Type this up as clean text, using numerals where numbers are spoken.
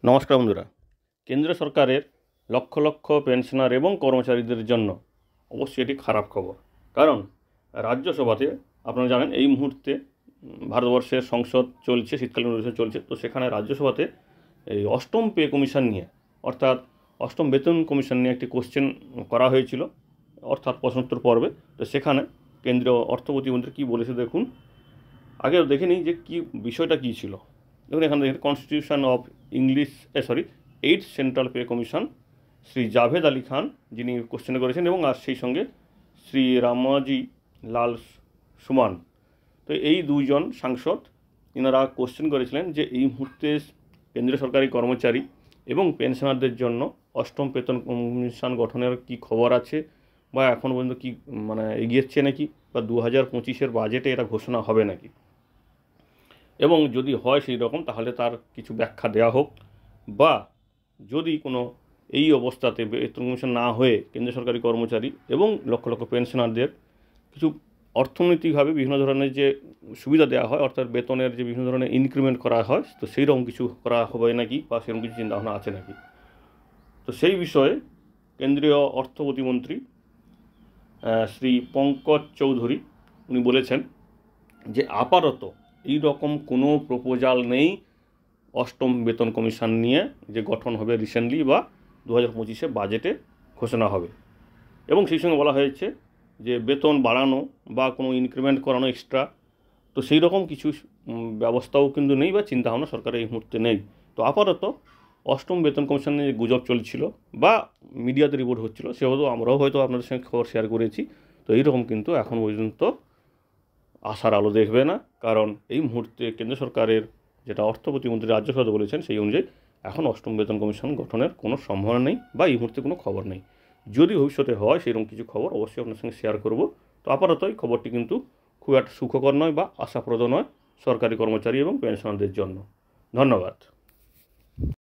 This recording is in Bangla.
নমস্কার বন্ধুরা। কেন্দ্র সরকারের লক্ষ লক্ষ পেনশনার এবং কর্মচারীদের জন্য অবশ্যই এটি খারাপ খবর। কারণ রাজ্যসভাতে আপনারা জানেন এই মুহূর্তে ভারতবর্ষের সংসদ চলছে, শীতকালীন অধিবেশন চলছে। তো সেখানে রাজ্যসভাতে এই অষ্টম পে কমিশন নিয়ে, অর্থাৎ অষ্টম বেতন কমিশন নিয়ে একটি কোশ্চেন করা হয়েছিল, অর্থাৎ প্রশ্নোত্তর পর্বে। তো সেখানে কেন্দ্রীয় অর্থ প্রতিমন্ত্রী কী বলেছে দেখুন। আগে দেখে নিই যে কী বিষয়টা কী ছিল। দেখুন এখানে দেখেন, constitution of eight central pay commission, Shri Javed Ali Khan যিনি কোশ্চেন করেছেন, এবং আর সেই সঙ্গে শ্রী রামাজি লাল সুমান। তো এই দুইজন সাংসদ এনারা কোশ্চেন করেছিলেন যে এই মুহূর্তে কেন্দ্রীয় সরকারি কর্মচারী এবং পেনশনারদের জন্য অষ্টম বেতন কমিশন গঠনের কি খবর আছে, বা এখন পর্যন্ত কি এগিয়েছে নাকি, বা 2025-এর বাজেটে এটা ঘোষণা হবে নাকি, এবং যদি হয় সেই রকম তাহলে তার কিছু ব্যাখ্যা দেওয়া হোক। বা যদি কোনো এই অবস্থাতে বেতন কমিশন না হয়ে কেন্দ্র সরকারি কর্মচারী এবং লক্ষ লক্ষ পেনশনারদের কিছু অর্থনৈতিকভাবে বিভিন্ন ধরনের যে সুবিধা দেওয়া হয়, অর্থাৎ বেতনের যে বিভিন্ন ধরনের ইনক্রিমেন্ট করা হয়, তো সেই রকম কিছু করা হবে নাকি, বা সেরকম কিছু চিন্তাভাবনা আছে নাকি। তো সেই বিষয়ে কেন্দ্রীয় অর্থ প্রতিমন্ত্রী শ্রী পঙ্কজ চৌধুরী উনি বলেছেন যে আপাতত এই রকম কোনো প্রপোজাল নেই অষ্টম বেতন কমিশন নিয়ে যে গঠন হবে রিসেন্টলি, বা 2025-এ বাজেটে ঘোষণা হবে। এবং সেই সঙ্গে বলা হয়েছে যে বেতন বাড়ানো বা কোনো ইনক্রিমেন্ট করানো এক্সট্রা, তো সেই রকম কিছু ব্যবস্থাও কিন্তু নেই, বা চিন্তাভাবনা সরকারের এই মুহূর্তে নেই। তো আপাতত অষ্টম বেতন কমিশনে যে গুজব চলছিল বা মিডিয়াতে রিপোর্ট হচ্ছিল, সেহেতু আমরাও হয়তো আপনাদের সঙ্গে খবর শেয়ার করেছি। তো এইরকম কিন্তু এখন পর্যন্ত আশার আলো দেখবে না, কারণ এই মুহূর্তে কেন্দ্র সরকারের যেটা অর্থ প্রতিমন্ত্রী রাজ্যসভাতে বলেছেন সেই অনুযায়ী এখন অষ্টম বেতন কমিশন গঠনের কোনো সম্ভাবনা নেই, বা এই মুহূর্তে কোনো খবর নেই। যদি ভবিষ্যতে হয় সেরকম কিছু খবর অবশ্যই আপনার সঙ্গে শেয়ার করব। তো আপাতত এই খবরটি কিন্তু খুব একটা সুখকর নয় বা আশাপ্রদ নয় সরকারি কর্মচারী এবং পেনশনারদের জন্য। ধন্যবাদ।